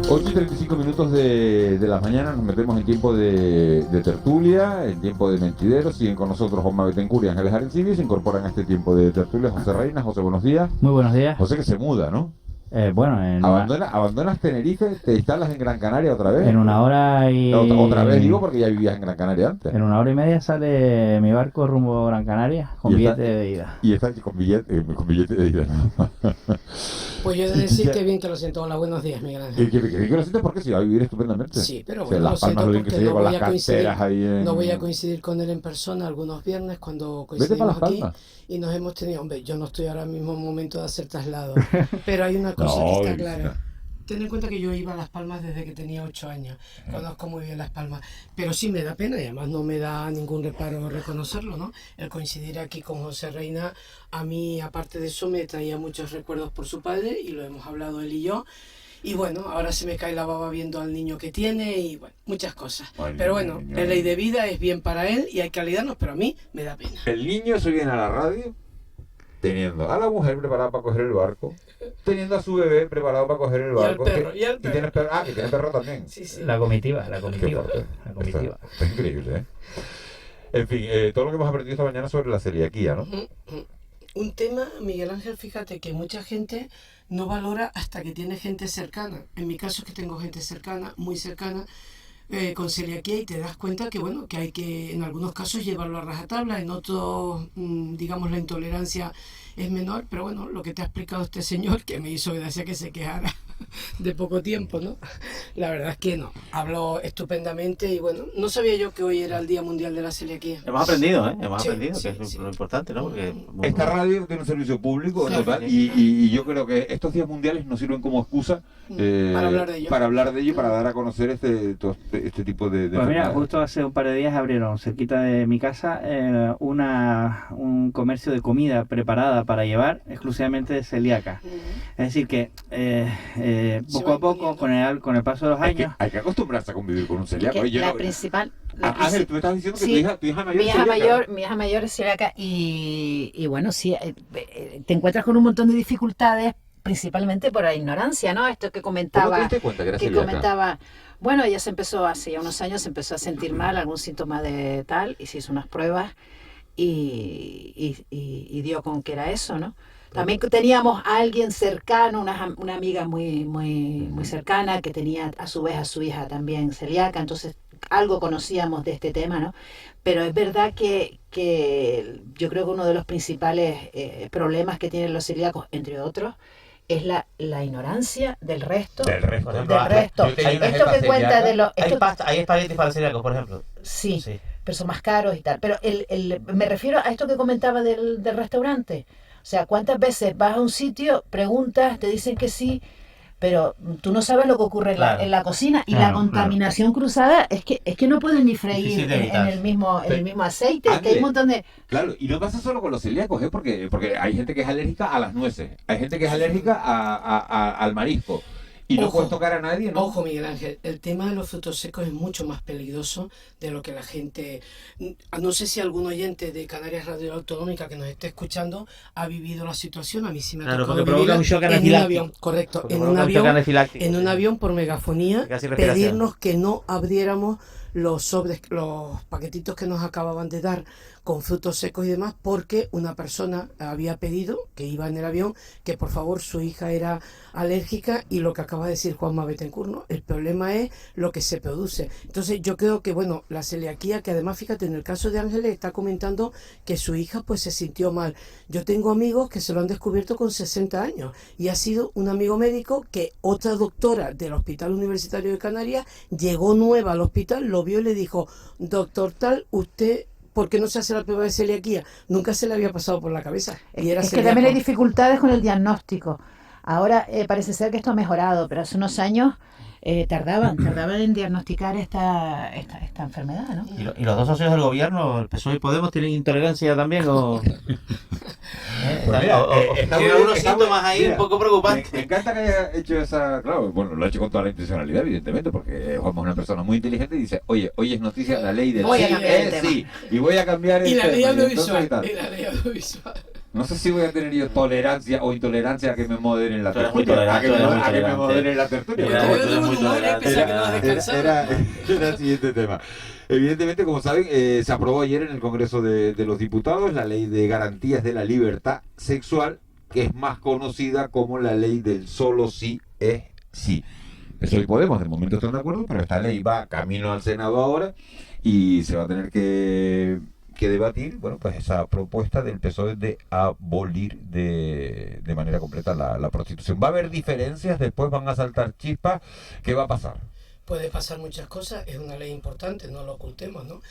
8:35 de la mañana, nos metemos en tiempo de tertulia, en tiempo de mentideros. Siguen con nosotros Juanma Betancur y Ángeles Arencibia. Se incorporan a este tiempo de tertulia José Reina. José, buenos días. Muy buenos días. José, que se muda, ¿no? ¿Abandonas Tenerife? ¿Te instalas en Gran Canaria otra vez? En una hora y... Otra vez digo porque ya vivías en Gran Canaria antes. En una hora y media sale mi barco rumbo a Gran Canaria con billete de ida. Y está con billete de ida, ¿no? Pues yo he de decir que bien que lo siento. Hola, buenos días, Miguel Ángel. Que lo sientes porque se va a vivir estupendamente. Sí, pero bueno, lo Las Palmas siento lo bien que se porque lleva con las canteras ahí en... no voy a coincidir con él en persona algunos viernes cuando Vete para coincidimos Las aquí Palmas. y nos hemos tenido... Hombre, yo no estoy ahora mismo en momento de hacer traslado, pero hay una cosa que está clara. Ten en cuenta que yo iba a Las Palmas desde que tenía 8 años. Conozco muy bien Las Palmas. Pero sí me da pena y además no me da ningún reparo reconocerlo, ¿no? El coincidir aquí con José Reina, a mí, aparte de eso, me traía muchos recuerdos por su padre y lo hemos hablado él y yo. Y bueno, ahora se me cae la baba viendo al niño que tiene y bueno, muchas cosas. Pero bueno, la ley de vida es bien para él y hay que alidarnos, pero a mí me da pena. El niño se viene a la radio teniendo a la mujer preparada para coger el barco, teniendo a su bebé preparado para coger el barco. Y al perro. Tienes perro. Ah, que tiene perro también. Sí, sí. La comitiva. Está increíble, ¿eh? En fin, todo lo que hemos aprendido esta mañana sobre la celiaquía, ¿no? Un tema, Miguel Ángel, fíjate que mucha gente no valora hasta que tiene gente cercana. En mi caso es que tengo gente cercana, muy cercana, con celiaquía, y te das cuenta que bueno, que hay que en algunos casos llevarlo a rajatabla, en otros digamos la intolerancia es menor, pero bueno, lo que te ha explicado este señor, que me hizo gracia que se quejara de poco tiempo, ¿no? La verdad es que no, habló estupendamente y bueno, no sabía yo que hoy era el Día Mundial de la Celiaquía. Hemos aprendido, Hemos Sí, aprendido, sí, que es sí. lo importante, ¿no? Porque, Esta radio tiene un servicio público, Claro. total, y yo creo que estos días mundiales nos sirven como excusa Para hablar de ello. para hablar de ello, para dar a conocer este tipo de Pues mira, enfermedades. justo hace un par de días abrieron cerquita de mi casa un comercio de comida preparada para llevar exclusivamente de celíaca. Es decir que poco a poco, con el paso de los años... Hay que acostumbrarse a convivir con un celíaco. Que Yo la no- principal... Ángel, tú me estás diciendo que Sí, tu hija mayor es celíaca. mi hija mayor es celíaca y bueno, sí, te encuentras con un montón de dificultades, principalmente por la ignorancia, ¿no? Esto que ¿Cómo te comentaba, diste cuenta que era celíaca? bueno, ella hace ya unos años se empezó a sentir mal, algún síntoma de tal, y se hizo unas pruebas y dio con que era eso, ¿no? También teníamos a alguien cercano, una amiga muy cercana que tenía a su vez a su hija también celíaca, entonces algo conocíamos de este tema, ¿no? Pero es verdad que yo creo que uno de los principales problemas que tienen los celíacos, entre otros, es la ignorancia del resto. Del resto. Por ejemplo, Del resto. yo tenía una Esto jefa que cuenta celíaca. de los... hay espaguetis para celíacos, por ejemplo. Sí, pero son más caros y tal. Pero me refiero a esto que comentaba del restaurante. O sea, ¿cuántas veces vas a un sitio, preguntas, te dicen que sí, pero tú no sabes lo que ocurre Claro. en la cocina? Y Claro, la contaminación cruzada es que no pueden ni freír Difícil de en evitar. el mismo aceite, Ande. que hay un montón de... Claro, y no pasa solo con los celíacos, porque hay gente que es alérgica a las nueces, hay gente que es alérgica al marisco, y no Ojo. puedes tocar a nadie, ¿no? Ojo, Miguel Ángel, el tema de los frutos secos es mucho más peligroso de lo que la gente... No sé si algún oyente de Canarias Radio Autonómica que nos esté escuchando ha vivido la situación. A mí sí me ha Claro, tocado porque provoca vivirla un shock en un anafiláctico. avión, correcto, Porque en provoca un un shock avión, anafiláctico. en un avión por megafonía, Casi respiración. pedirnos que no abriéramos los paquetitos que nos acababan de dar con frutos secos y demás, porque una persona había pedido, que iba en el avión, que por favor su hija era alérgica, y lo que acaba de decir Juanma Betancur, ¿no? El problema es lo que se produce. Entonces yo creo que, bueno, la celiaquía, que además, fíjate, en el caso de Ángeles está comentando que su hija pues se sintió mal. Yo tengo amigos que se lo han descubierto con 60 años, y ha sido un amigo médico que otra doctora del Hospital Universitario de Canarias llegó nueva al hospital, lo vio y le dijo: doctor tal, usted... ¿por qué no se hace la prueba de celiaquía? Nunca se le había pasado por la cabeza. Y era Es que celíaco. también hay dificultades con el diagnóstico. Ahora parece ser que esto ha mejorado, pero hace unos años tardaban en diagnosticar esta enfermedad, ¿no? ¿Y los dos socios del gobierno, el PSOE y Podemos, tienen intolerancia también? ¿O mira, tienen algunos síntomas ahí un poco Me preocupantes? encanta que haya hecho esa... Claro, bueno, lo ha hecho con toda la intencionalidad, evidentemente, porque Juanma es una persona muy inteligente y dice: oye, hoy es noticia la ley del Voy a sí, cambiar el tema. sí, y voy a cambiar Y el la ley tema, audiovisual. entonces, Y la ley audiovisual. No sé si voy a tener yo tolerancia o intolerancia a que me moderen la Tú eres muy tertulia. A tolerante, que tú eres muy a que me tolerante. moderen la tertulia. Mira, Como yo tú eres tengo muy un humor, tolerante. pensaba que no vas a descansar. Era el siguiente tema. Evidentemente, como saben, se aprobó ayer en el Congreso de los Diputados la Ley de Garantías de la Libertad Sexual, que es más conocida como la Ley del solo sí es sí. Eso y Podemos, de momento están de acuerdo, pero esta ley va camino al Senado ahora y se va a tener que debatir, bueno, pues esa propuesta del PSOE de abolir de manera completa la prostitución. Va a haber diferencias, después van a saltar chispas. ¿Qué va a pasar? Puede pasar muchas cosas, es una ley importante, no lo ocultemos, ¿no?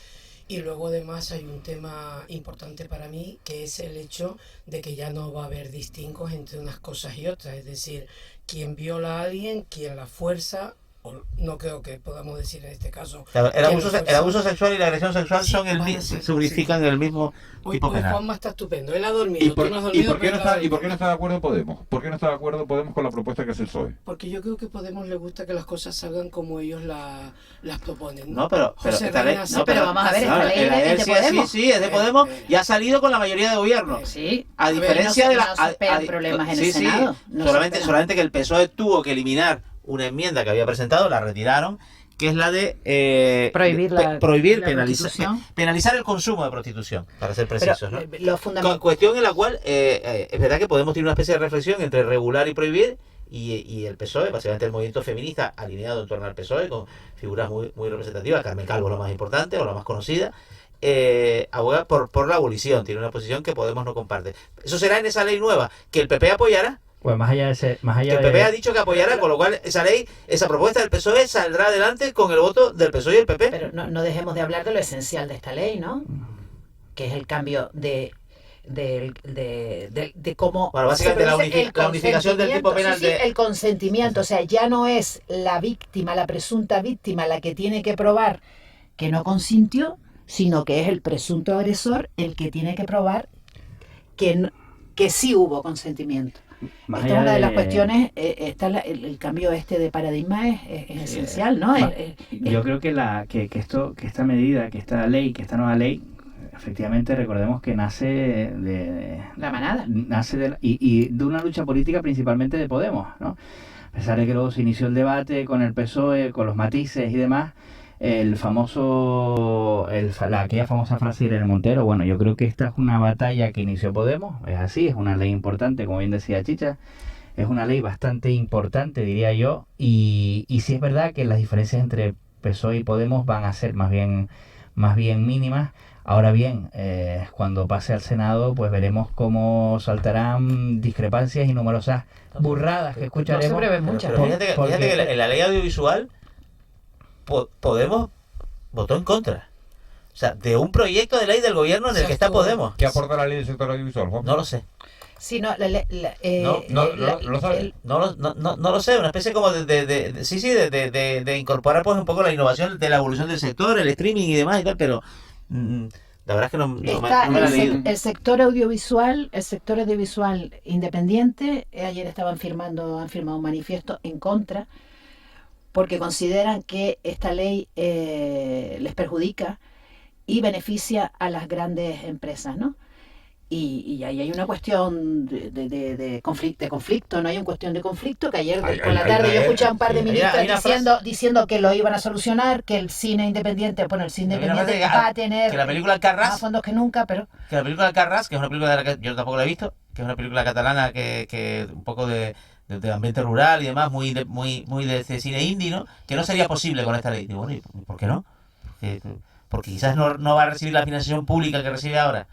Y luego además hay un tema importante para mí, que es el hecho de que ya no va a haber distingos entre unas cosas y otras, es decir, quien viola a alguien, quien la fuerza, o no creo que podamos decir en este caso. Claro, quien la fuerza. el abuso sexual y la agresión sexual Sí, son sí. se unifican en el mismo Hoy tipo penal. Juanma está estupendo, él ha dormido, ¿Y por, tú no has y dormido, por qué pero no él ha está, ¿Y por qué dormido. no está de acuerdo Podemos? ¿Por qué no está de acuerdo Podemos con la propuesta que hace el PSOE? Porque yo creo que Podemos le gusta que las cosas salgan como ellos las proponen. No, pero José esta ley, Reina, no, pero vamos a ver, esta ley la es de sí, Podemos. Sí, es de Podemos y ha salido con la mayoría de gobierno. Sí, A ver, diferencia no de se- la... no se esperan problemas en el Senado. No se solamente, esperan. solamente que el PSOE tuvo que eliminar una enmienda que había presentado, la retiraron, que es la de Prohibir la prostitución. penalizar el consumo de prostitución, para ser Pero precisos, ¿no? lo fundamental. Cuestión en la cual es verdad que Podemos tiene una especie de reflexión entre regular y prohibir, y el PSOE, básicamente el movimiento feminista alineado en torno al PSOE, con figuras muy representativas, Carmen Calvo es lo más importante o la más conocida, aboga por la abolición, tiene una posición que Podemos no comparte. Eso será en esa ley nueva, que el PP apoyará, Pues más allá de ese, más que allá el PP ha de, dicho que apoyará, con lo cual esa ley, esa propuesta del PSOE saldrá adelante con el voto del PSOE y el PP. Pero no dejemos de hablar de lo esencial de esta ley, ¿no? Que es el cambio de cómo Bueno, básicamente se la produce el unificación del tipo penal consentimiento. Sí, de... el consentimiento, o sea, ya no es la víctima, la presunta víctima la que tiene que probar que no consintió, sino que es el presunto agresor el que tiene que probar que sí hubo consentimiento. más Esta es allá una de las cuestiones, el cambio este de paradigma es esencial, ¿no? Yo creo que esta medida, que esta ley, que esta nueva ley, efectivamente recordemos que nace de La manada. y de una lucha política principalmente de Podemos, ¿no? A pesar de que luego se inició el debate con el PSOE, con los matices y demás, aquella famosa frase de Irene Montero, bueno, yo creo que esta es una batalla que inició Podemos, es así, es una ley importante, como bien decía Chicha, es una ley bastante importante, diría yo, y sí es verdad que las diferencias entre PSOE y Podemos van a ser más bien mínimas. Ahora bien, cuando pase al Senado, pues veremos cómo saltarán discrepancias y numerosas burradas que escucharemos. No se prevé muchas. Pero fíjate que en la ley audiovisual Podemos votó en contra. O sea, de un proyecto de ley del gobierno en el que está Podemos. ¿Qué aporta la ley del sector audiovisual, Juan? No lo sé. Sí, no, ¿Lo sabe? No lo sé, una especie como de incorporar pues un poco la innovación de la evolución del sector, el streaming y demás y tal, pero la verdad es que no me la he leído. el sector audiovisual independiente, ayer han firmado un manifiesto en contra, porque consideran que esta ley les perjudica y beneficia a las grandes empresas, ¿no? Y ahí hay una cuestión de conflicto, no hay una cuestión de conflicto, que ayer por la tarde yo escuché a un par de ministros diciendo que lo iban a solucionar, que el cine independiente va a tener que la película más Carras, fondos que nunca, pero... que la película Carras, que es una película de la que yo tampoco la he visto, que es una película catalana que un poco de ambiente rural y demás, muy de cine indie, ¿no? Que no sería posible con esta ley. Digo, bueno, ¿y por qué no? Porque quizás no va a recibir la financiación pública que recibe ahora.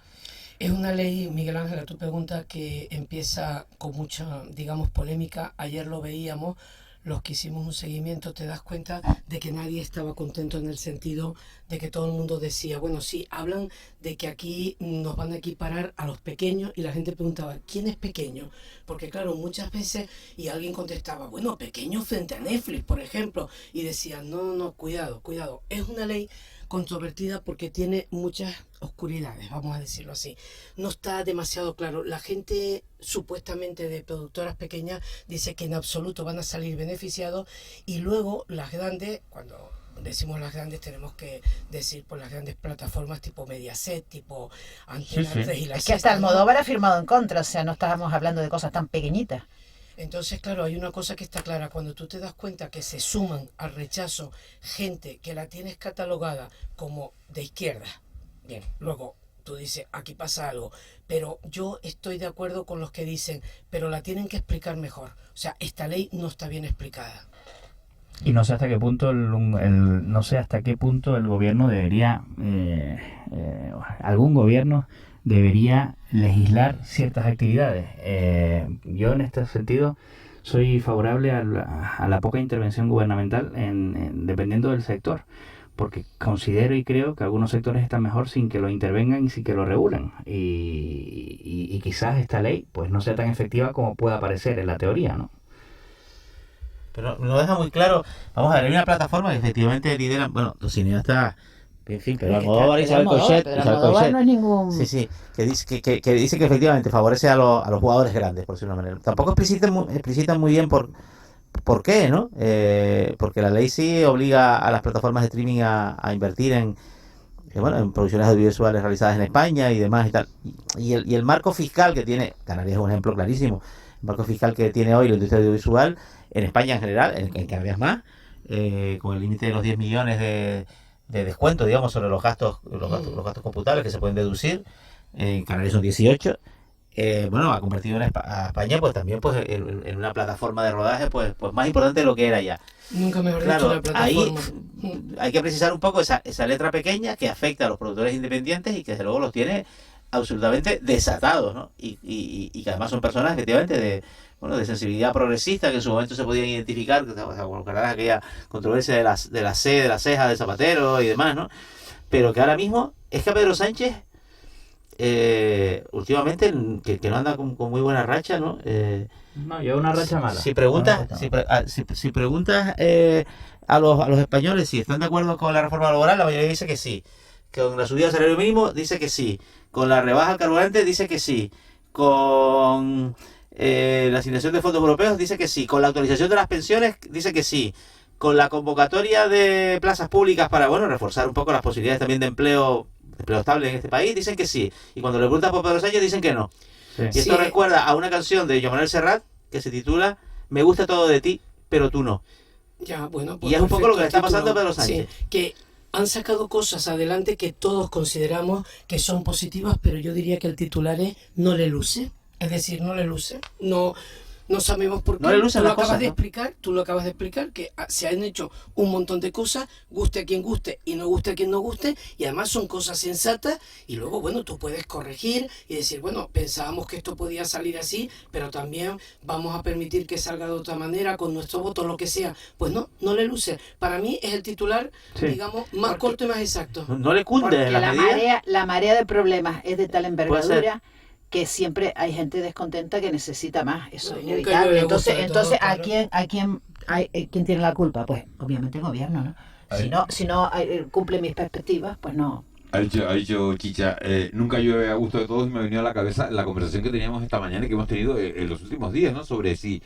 Es una ley, Miguel Ángel, a tu pregunta, que empieza con mucha, digamos, polémica. Ayer lo veíamos, los que hicimos un seguimiento, te das cuenta de que nadie estaba contento en el sentido de que todo el mundo decía, bueno, sí, hablan de que aquí nos van a equiparar a los pequeños, y la gente preguntaba, ¿quién es pequeño? Porque claro, muchas veces, y alguien contestaba, bueno, pequeño frente a Netflix, por ejemplo, y decían, no, cuidado, es una ley controvertida porque tiene muchas oscuridades, vamos a decirlo así. No está demasiado claro. La gente supuestamente de productoras pequeñas dice que en absoluto van a salir beneficiados, y luego las grandes, cuando decimos las grandes, tenemos que decir por las grandes plataformas tipo Mediaset, tipo Antena 3 y la Es que hasta Sexta, ¿no? Almodóvar ha firmado en contra, o sea, no estábamos hablando de cosas tan pequeñitas. Entonces, claro, hay una cosa que está clara, cuando tú te das cuenta que se suman al rechazo gente que la tienes catalogada como de izquierda, bien, luego tú dices, aquí pasa algo, pero yo estoy de acuerdo con los que dicen, pero la tienen que explicar mejor, o sea, esta ley no está bien explicada. Y no sé hasta qué punto no sé hasta qué punto el gobierno debería, algún gobierno debería legislar ciertas actividades. Yo en este sentido soy favorable a la poca intervención gubernamental dependiendo del sector, porque considero y creo que algunos sectores están mejor sin que lo intervengan y sin que lo regulen. Y quizás esta ley pues no sea tan efectiva como pueda parecer en la teoría, ¿no? Pero no deja muy claro. Vamos a ver, hay una plataforma que efectivamente lideran, bueno, los cineastas, en fin, pero Almodóvar y Isabel Coixet. Pero Almodóvar no es ningún... Sí, que dice que efectivamente favorece a los jugadores grandes, por decirlo de una manera. Tampoco explicitan muy bien por qué, ¿no? Porque la ley sí obliga a las plataformas de streaming a invertir en producciones audiovisuales realizadas en España y demás y tal. Y el marco fiscal que tiene, Canarias es un ejemplo clarísimo, el marco fiscal que tiene hoy la industria audiovisual, en España en general, en Canarias más, con el límite de los 10 millones de descuento, digamos, sobre los gastos computables que se pueden deducir. En Canarias son 18. Ha convertido a España pues también pues en una plataforma de rodaje pues más importante de lo que era ya. Nunca mejor Claro, dicho, la ahí plataforma. hay que precisar un poco esa letra pequeña que afecta a los productores independientes y que desde luego los tiene absolutamente desatados, ¿no? Y que además son personas efectivamente de sensibilidad progresista, que en su momento se podían identificar, con aquella controversia de la ceja de Zapatero y demás, ¿no? Pero que ahora mismo es que a Pedro Sánchez últimamente que no anda con muy buena racha, ¿no? No, lleva una racha mala. Si preguntas a los españoles si están de acuerdo con la reforma laboral, la mayoría dice que sí. Con la subida del salario mínimo dice que sí. Con la rebaja al carburante dice que sí. Con la asignación de fondos europeos dice que sí. Con la actualización de las pensiones dice que sí. Con la convocatoria de plazas públicas para reforzar un poco las posibilidades también de empleo estable en este país, dicen que sí. Y cuando le preguntas por Pedro Sánchez dicen que no. Sí. Y esto recuerda a una canción de Joan Manuel Serrat que se titula Me gusta todo de ti, pero tú no. Ya, bueno, y es un poco lo que le está pasando a Pedro Sánchez. Sí, que han sacado cosas adelante que todos consideramos que son positivas, pero yo diría que el titular es no le luce. Es decir, no le luce. No sabemos por qué. No le lucen Tú lo las cosas, acabas de explicar que se han hecho un montón de cosas, guste a quien guste y no guste a quien no guste, y además son cosas sensatas, y luego, tú puedes corregir y decir, pensábamos que esto podía salir así, pero también vamos a permitir que salga de otra manera, con nuestro voto, lo que sea. Pues no le luce. Para mí es el titular, digamos, más corto y más exacto. No le cunde Porque la la marea de problemas es de tal Puede envergadura que siempre hay gente descontenta que necesita más. Eso es Nunca inevitable. yo le Entonces, gusta de todo, claro. ¿quién tiene la culpa? Pues obviamente el gobierno, ¿no? Si no cumple mis perspectivas, pues no. Ha dicho Chicha, nunca llueve a gusto de todos, y me ha venido a la cabeza la conversación que teníamos esta mañana y que hemos tenido en los últimos días, ¿no? Sobre si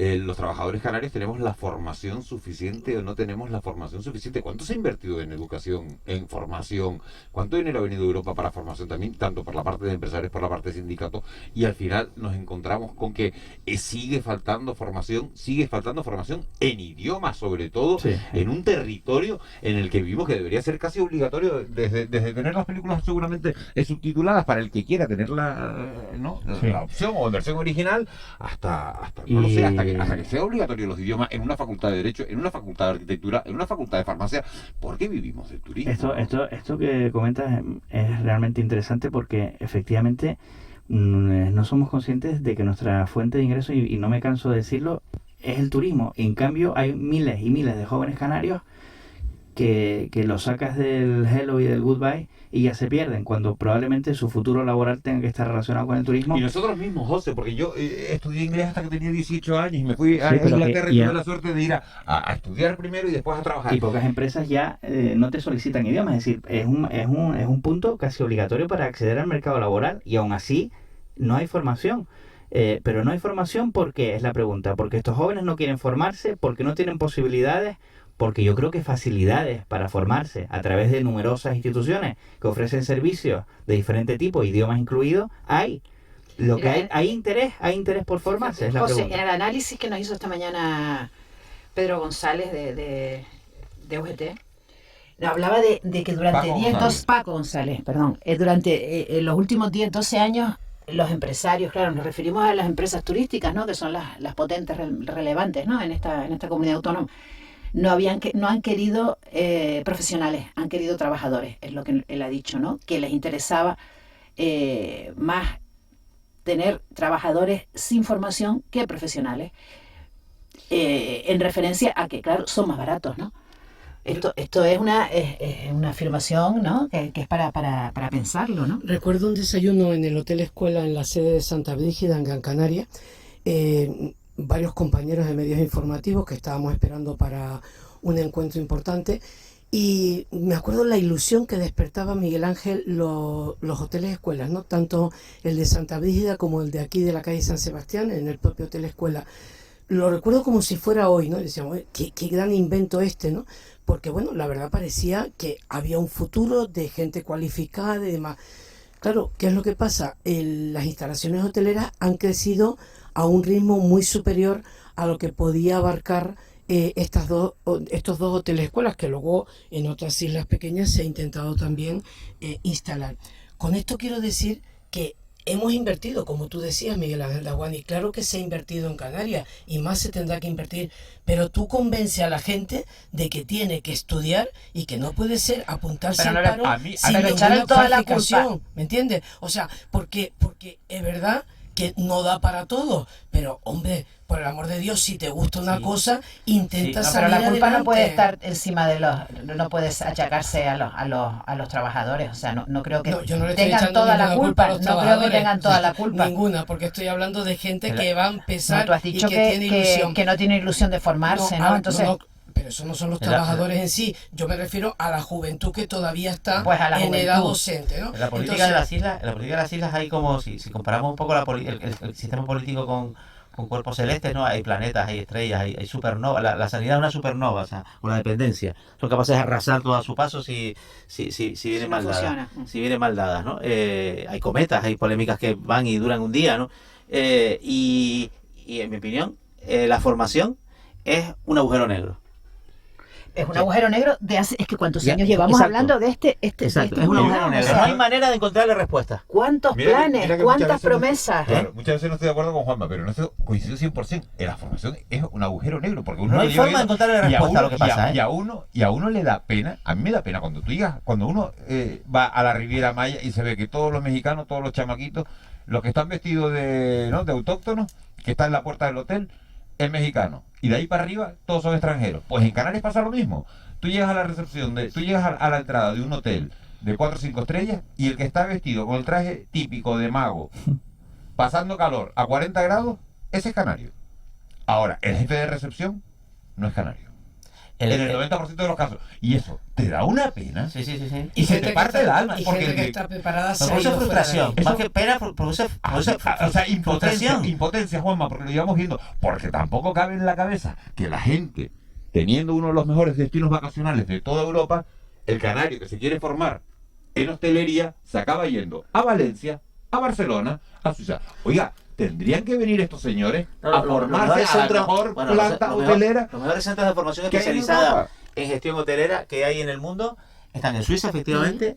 los trabajadores canarios tenemos la formación suficiente o no tenemos la formación suficiente. ¿Cuánto se ha invertido en educación, en formación? ¿Cuánto dinero ha venido de Europa para formación también, tanto por la parte de empresarios, por la parte de sindicatos? Y al final nos encontramos con que sigue faltando formación en idiomas, sobre todo, Sí. en un territorio en el que vivimos, que debería ser casi obligatorio, desde tener las películas seguramente subtituladas para el que quiera tener la opción o en versión original, hasta que sea obligatorio los idiomas en una facultad de Derecho, en una facultad de Arquitectura, en una facultad de Farmacia, porque vivimos del turismo. Esto que comentas es realmente interesante porque efectivamente no somos conscientes de que nuestra fuente de ingresos, y no me canso de decirlo, es el turismo. En cambio hay miles y miles de jóvenes canarios que los sacas del hello y del goodbye y ya se pierden, cuando probablemente su futuro laboral tenga que estar relacionado con el turismo. Y nosotros mismos, José, porque yo estudié inglés hasta que tenía 18 años y me fui a Sí, pero Inglaterra y tuve la suerte de ir a estudiar primero y después a trabajar. Y pocas empresas ya no te solicitan idiomas, es decir, es un punto casi obligatorio para acceder al mercado laboral, y aún así no hay formación. Pero no hay formación, porque es la pregunta, porque estos jóvenes no quieren formarse, porque no tienen posibilidades, porque yo creo que facilidades para formarse a través de numerosas instituciones que ofrecen servicios de diferente tipo, idiomas incluidos, hay. Lo que Mira, hay interés por formarse, es la José, pregunta. en el análisis que nos hizo esta mañana Pedro González de UGT, nos hablaba de que durante Paco 10, González. Paco González, perdón, durante los últimos 10, 12 años, los empresarios, claro, nos referimos a las empresas turísticas, ¿no? Que son las potentes relevantes, ¿no? En esta comunidad autónoma. No han querido profesionales, han querido trabajadores, es lo que él ha dicho, ¿no? Que les interesaba más tener trabajadores sin formación que profesionales, en referencia a que, claro, son más baratos, ¿no? Esto es una afirmación, ¿no? Que es para pensarlo, ¿no? Recuerdo un desayuno en el Hotel Escuela en la sede de Santa Brígida, en Gran Canaria. Varios compañeros de medios informativos que estábamos esperando para un encuentro importante. Y me acuerdo la ilusión que despertaba Miguel Ángel los hoteles escuelas, ¿no? Tanto el de Santa Brígida como el de aquí de la calle San Sebastián, en el propio Hotel Escuela. Lo recuerdo como si fuera hoy, ¿no? Y decíamos, qué gran invento este, ¿no? Porque, bueno, la verdad parecía que había un futuro de gente cualificada y demás. Claro, ¿qué es lo que pasa? Las instalaciones hoteleras han crecido a un ritmo muy superior a lo que podía abarcar estos dos hoteles escuelas, que luego en otras islas pequeñas se ha intentado también instalar. Con esto quiero decir que hemos invertido, como tú decías, Miguel Ángel Daguani, claro que se ha invertido en Canarias y más se tendrá que invertir, pero tú convence a la gente de que tiene que estudiar y que no puede ser apuntarse Pero al no paro a mí sin le ninguna echaron toda la cualificación, culpa. ¿me entiendes? O sea, porque es verdad que no da para todo, pero hombre, por el amor de Dios, si te gusta una Sí. cosa, intenta No, pero salir la culpa adelante. no puede estar encima de no puedes achacarse a los trabajadores, o sea, no creo que No, yo no le estoy tengan echando toda la ninguna culpa culpa, a los no creo que trabajadores. tengan toda la culpa. Ninguna, porque estoy hablando de gente Pero- que va a No, empezar tú has dicho y que tiene ilusión. que no tiene ilusión de formarse, ¿no? a ver, Entonces, pero eso no son los La- trabajadores en sí. Yo me refiero a la juventud que todavía está Pues a la en edad juventud. docente, ¿no? En la política de las islas, hay como, si comparamos un poco el sistema político con cuerpos celestes, ¿no? Hay planetas, hay estrellas, hay supernovas. La sanidad es una supernova, o la dependencia. Son capaces de arrasar todo a su paso si vienen no mal dadas. funciona. Si vienen mal dadas, ¿no? Hay cometas, hay polémicas que van y duran un día, ¿no? Y en mi opinión, la formación es un agujero negro. es un Sí. agujero negro es que cuántos Ya, años llevamos exacto. hablando de este Exacto, de es un programa, agujero o negro. sea, No hay manera de encontrarle respuesta. ¿cuántos Mira que- planes, mira que cuántas muchas veces no- promesas? Claro, muchas veces no estoy de acuerdo con Juanma, pero en esto coincido 100%. La formación es un agujero negro, porque uno No lo hay lleva forma de viendo encontrarle y respuesta a lo que pasa, y a uno le da pena, a mí me da pena cuando uno va a la Riviera Maya y se ve que todos los mexicanos, todos los chamaquitos, los que están vestidos de autóctonos, que están en la puerta del hotel, es mexicano. Y de ahí para arriba, todos son extranjeros. Pues en Canarias pasa lo mismo. Tú llegas a la recepción, tú llegas a la entrada de un hotel de 4 o 5 estrellas y el que está vestido con el traje típico de mago, pasando calor a 40 grados, ese es canario. Ahora, el jefe de recepción no es canario. En el 90% de los casos. Y eso te da una pena. Sí. Y se te que parte está- el alma. Y Porque gente que el- está preparada se ha Produce ido fuera de frustración. ahí. Más que pena, produce o sea, impotencia, frustración. impotencia, Juanma, porque lo llevamos viendo. Porque tampoco cabe en la cabeza que la gente, teniendo uno de los mejores destinos vacacionales de toda Europa, el canario que se quiere formar en hostelería se acaba yendo a Valencia, a Barcelona, a Suiza. Oiga, tendrían que venir estos señores a formarse a la mejor planta hotelera. Los mejores centros de formación que hay en especializada Europa. en gestión hotelera que hay en el mundo están en Suiza, efectivamente,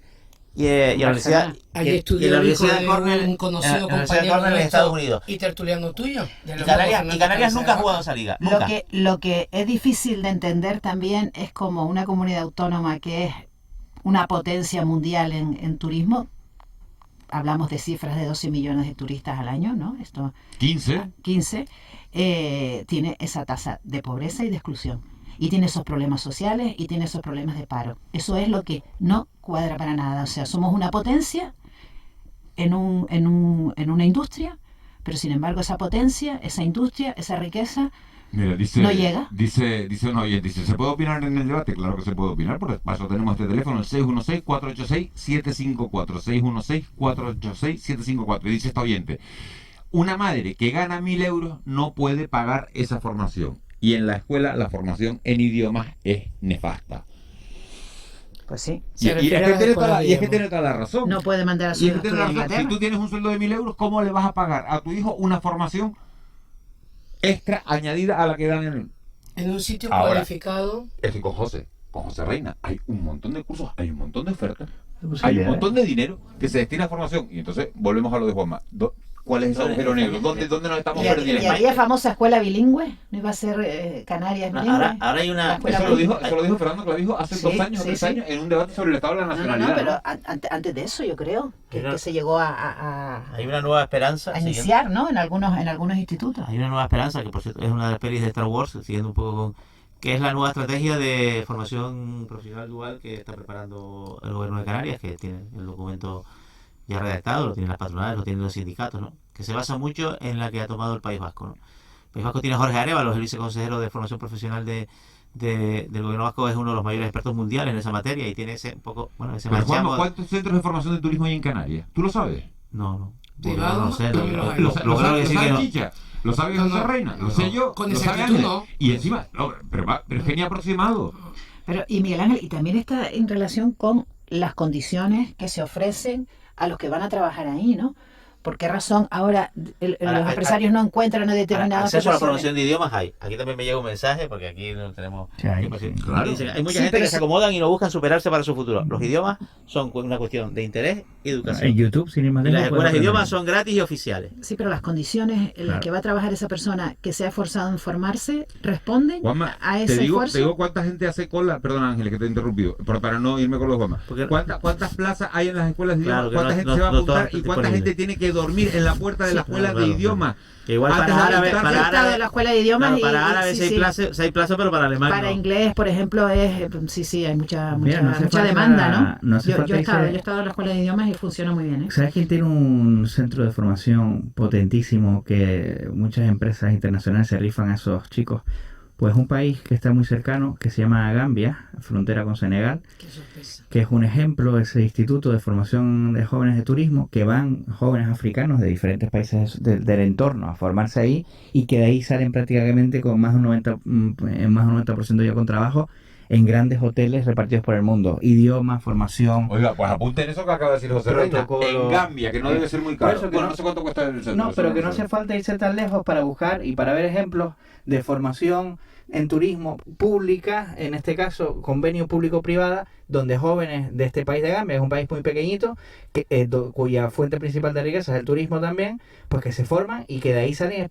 y en la universidad, Allí y en estudió la el hijo Universidad de de Cornell, un conocido en la Universidad de compañero Cornell en nuestro Estados Unidos. y tertuliano tuyo. de Y los Canarias, Fernández nunca ha Cabeza de jugado Vaca. esa liga. Nunca. Lo que es difícil de entender también es como una comunidad autónoma que es una potencia mundial en turismo. Hablamos de cifras de 12 millones de turistas al año, ¿no? Esto 15. 15, tiene esa tasa de pobreza y de exclusión. Y tiene esos problemas sociales y tiene esos problemas de paro. Eso es lo que no cuadra para nada. O sea, somos una potencia en una industria, pero sin embargo esa potencia, esa industria, esa riqueza Mira, dice, no llega. Dice un oyente, ¿se puede opinar en el debate? Claro que se puede opinar, por paso tenemos este teléfono, el 616-486-754, 616-486-754, y dice este oyente, una madre que gana 1.000 euros no puede pagar esa formación. y en la escuela la formación en idiomas es nefasta. Pues sí. Y es que tiene toda la razón. No puede mandar a su Y hijo es que a tiene estudiar razón. Si tú tienes un sueldo de 1.000 euros, ¿cómo le vas a pagar a tu hijo una formación extra añadida a la que dan en un sitio Ahora, cualificado? Estoy con José Reina. Hay un montón de cursos, hay un montón de ofertas, Pues hay sí, un montón de dinero que se destina a formación. Y entonces volvemos a lo de Juanma. ¿Cuál es ese agujero negro? ¿Dónde nos estamos ¿Y perdiendo? había famosa escuela bilingüe? ¿No iba a ser Canarias bilingüe? Ahora hay una... escuela Eso lo dijo Fernando Clavijo hace Sí, 2 años o sí, 3 sí. años en un debate sobre el estado de la No, nacionalidad. pero ¿no? antes de eso yo creo que Mira, se llegó a Hay una nueva esperanza. iniciar, ¿no? En algunos institutos. Hay una nueva esperanza, que por cierto es una de las pelis de Star Wars, siguiendo un poco con... que es la nueva estrategia de formación profesional dual que está preparando el gobierno de Canarias, que tiene el documento ya redactado, lo tienen las patronales, lo tienen los sindicatos, ¿no? Que se basa mucho en la que ha tomado el País Vasco, ¿no? El País Vasco tiene a Jorge Arévalo, el viceconsejero de formación profesional del gobierno vasco, es uno de los mayores expertos mundiales en esa materia y tiene ese un poco, bueno, ese Pero Juanma, marchamo... ¿cuántos centros de formación de turismo hay en Canarias? ¿Tú lo sabes? No. Privado, No sé, no me lo hay. lo creo que sí que no. Chicha, lo sabe No, José no. Reina, lo sé yo, Con lo sabe exactitud Ángel. no. Y encima, no, pero es que ni aproximado. Pero, y Miguel Ángel, y también está en relación con las condiciones que se ofrecen a los que van a trabajar ahí, ¿no? ¿Por qué razón ahora los empresarios no encuentran una determinada Acceso a la posición? formación de idiomas hay. Aquí también me llega un mensaje, porque aquí no tenemos... Sí, hay, claro. Dice que hay mucha Sí, gente pero que se sí. acomodan y no buscan superarse para su futuro. Los idiomas son una cuestión de interés y educación. En YouTube, sin ir más Y lejos, las escuelas de puedes idiomas aprender. son gratis y oficiales. Sí, pero las condiciones en las Claro. que va a trabajar esa persona que se ha esforzado en formarse responden Juanma, a te ese digo esfuerzo. cuánta gente hace cola, perdón Ángeles que te he interrumpido, pero para no irme con los Juanma. Porque- ¿Cuántas plazas hay en las escuelas de Claro, idiomas? que ¿Cuánta no- gente no- se va a no apuntar todas y cuánta disponibles. gente tiene que dormir en la puerta de la escuela claro, de claro. idiomas? Que igual Antes para de árabes, apuntarse- Yo he estado en la escuela de idiomas claro, y para árabes sí, hay sí. plazo, pero para alemán Para no. inglés, por ejemplo, sí, hay mucha Mira, no hace falta- demanda, ¿no? no hace Yo falta he estado irse- en la escuela de idiomas y funciona muy bien, ¿eh? ¿Sabes quién tiene un centro de formación potentísimo que muchas empresas internacionales se rifan a esos chicos? Pues un país que está muy cercano, que se llama Gambia, frontera con Senegal, Qué sorpresa. que es un ejemplo, ese instituto de formación de jóvenes de turismo, que van jóvenes africanos de diferentes países del entorno a formarse ahí y que de ahí salen prácticamente con más de un 90% ya con trabajo en grandes hoteles repartidos por el mundo. Idioma, formación... Oiga, pues apunten eso que acaba de decir José Reina. Protocolo. En Gambia, que no debe ser muy Por caro. eso que Bueno, no- no sé cuánto cuesta el centro. No, eso pero que no sé. hace falta irse tan lejos para buscar y para ver ejemplos de formación en turismo pública, en este caso convenio público-privada, donde jóvenes de este país de Gambia, es un país muy pequeñito, cuya fuente principal de riqueza es el turismo también, pues que se forman y que de ahí salen,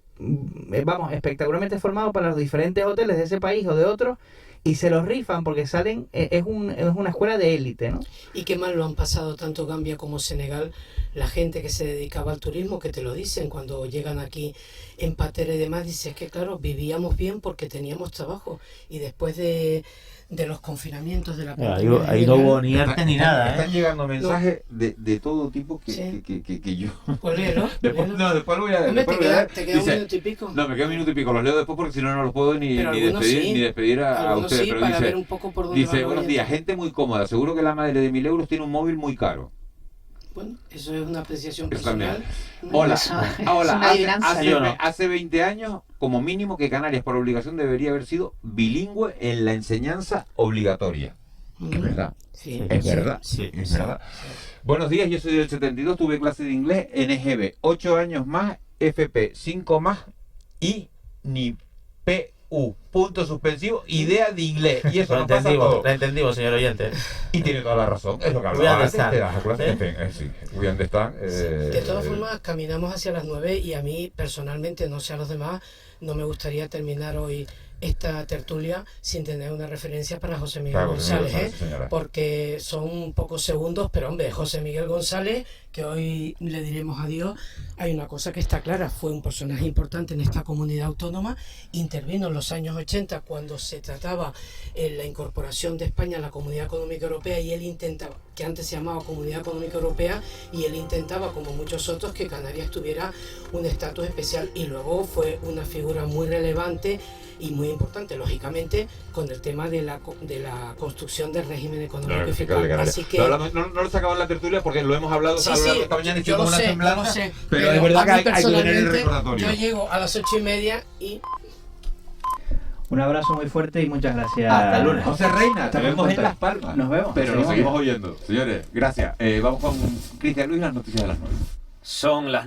espectacularmente formados para los diferentes hoteles de ese país o de otros, y se los rifan porque salen, es una escuela de élite, ¿no? Y qué mal lo han pasado tanto Gambia como Senegal, la gente que se dedicaba al turismo, que te lo dicen cuando llegan aquí en patera y demás, dices que claro, vivíamos bien porque teníamos trabajo, y después de los confinamientos de la pandemia Ahí no hubo general, ni arte ni nada, Están ¿eh? llegando mensajes de todo tipo Sí. que yo... pues léelo, Después, léelo. no, después lo voy a Hombre, después lo voy a leer. te queda un Dice, minuto y pico. no, me queda un minuto y pico. Los leo después porque si no, no los puedo ni Pero algunos despedir, sí. ni despedir a Algunos ustedes. sí, Pero para dice, ver un poco por dónde va la buenos días, corriente. gente muy cómoda. Seguro que la madre de 1.000 euros tiene un móvil muy caro. Bueno, eso es una apreciación Eso también. personal. Hola, Eso- hola. es una adivinanza. ¿Sí o no? Hace 20 años, como mínimo, que Canarias por obligación debería haber sido bilingüe en la enseñanza obligatoria. Mm. Es verdad. Sí, Es sí, verdad. Sí, Es sí. verdad. Buenos días, yo soy del 72, tuve clase de inglés en EGB, 8 años más, FP 5 más y ni PU. Punto suspensivo, idea de inglés. Y eso Lo no pasa todo. la entendimos, señor oyente. Y tiene toda la razón. Es lo que We hablaba antes understand. de las clases. ¿Sí? En fin, sí. We understand. De todas formas, caminamos hacia las 9 y a mí personalmente, no sé a los demás, no me gustaría terminar hoy esta tertulia sin tener una referencia para José Miguel Claro, González, señora, ¿eh? señora. Porque son pocos segundos, pero hombre, José Miguel González, que hoy le diremos adiós, hay una cosa que está clara, fue un personaje importante en esta comunidad autónoma, intervino en los años 80 cuando se trataba en la incorporación de España a la Comunidad Económica Europea, y él intentaba, que antes se llamaba Comunidad Económica Europea, y él intentaba, como muchos otros, que Canarias tuviera un estatus especial, y luego fue una figura muy relevante y muy importante, lógicamente, con el tema de la construcción del régimen económico y fiscal. Así que No lo sacamos en la tertulia porque lo hemos hablado sí, a lo largo sí, de esta mañana y yo como lo una sé, semblanza, yo lo sé, pero es verdad a que mí hay que tener el personalmente, recordatorio. yo llego a las 8:30 y Un abrazo muy fuerte y muchas gracias. Hasta el lunes. José Reina, te Estamos vemos en contentos. Las Palmas. Nos vemos. Pero nos seguimos oyendo. Señores, gracias. Vamos con Cristian Luis, las noticias de las 9. Son las